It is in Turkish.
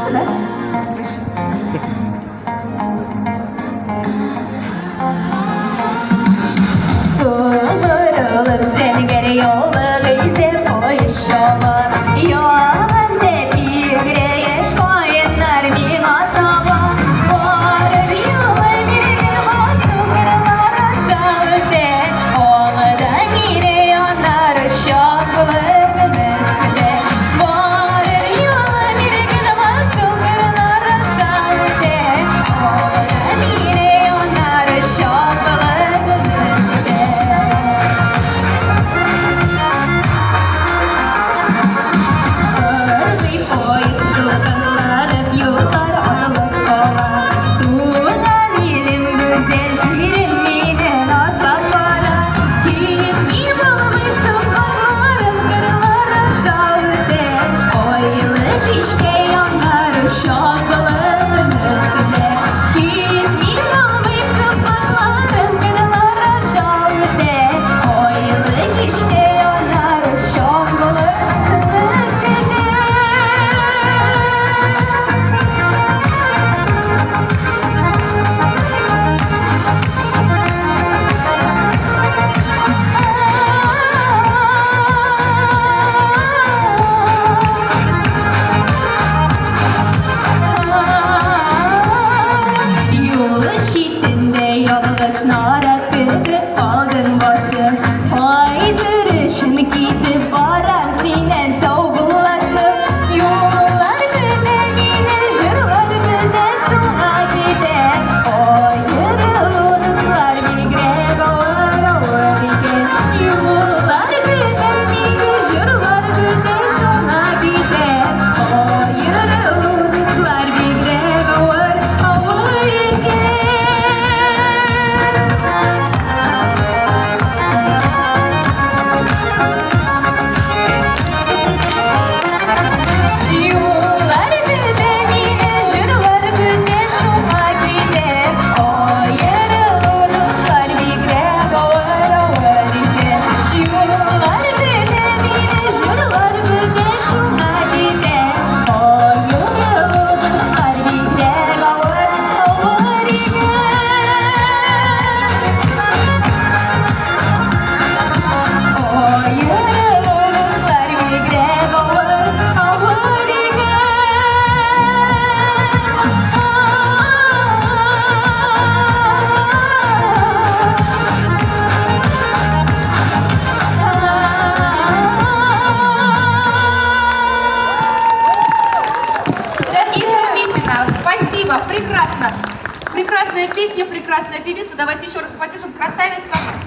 Да? Doğrulur seni geri yolu bize koşama. Yolande bir yeş koyunlar bir matava. Varır yolu bir gün basın kırlar aşağı de. Olmadan yine yanar şaplarını de. Varır yolu bir gün basın kırlar aşağı de. Olmadan yine yanar şaplarını de. Early boys dolanıp yollar alıp kola. Tuğlan yelim güzel şirinliğine nazlanlara. Kimi bulmuşsun kollarım kırlar aşağıda. O yıllık işte yanar şapkalarını de. Kimi bulmuşsun kollarım kırlar aşağıda. O yıllık işte yanar şapkalarını de. Yolu şiddinde yalnız naratıp aldın basın. Faydırışını gidip arar sinen savgulaşıp. Yollar gülemine jırlar güne şu akide. O yırıldıklar bir grega var bir. Yollar gülemine jırlar güne şu akide. O yırıldıklar bir grega var Yollar gülemine jırlar güne şu akide. O yırıldıklar bir grega var bir. Yollar gülemine jırlar güne şu akide. O yırıldıklar bir grega var bir. O yırıldıklar bir grega var Изумительно, спасибо, прекрасно. Прекрасная песня, прекрасная певица. Давайте еще раз поддержим. Красавица.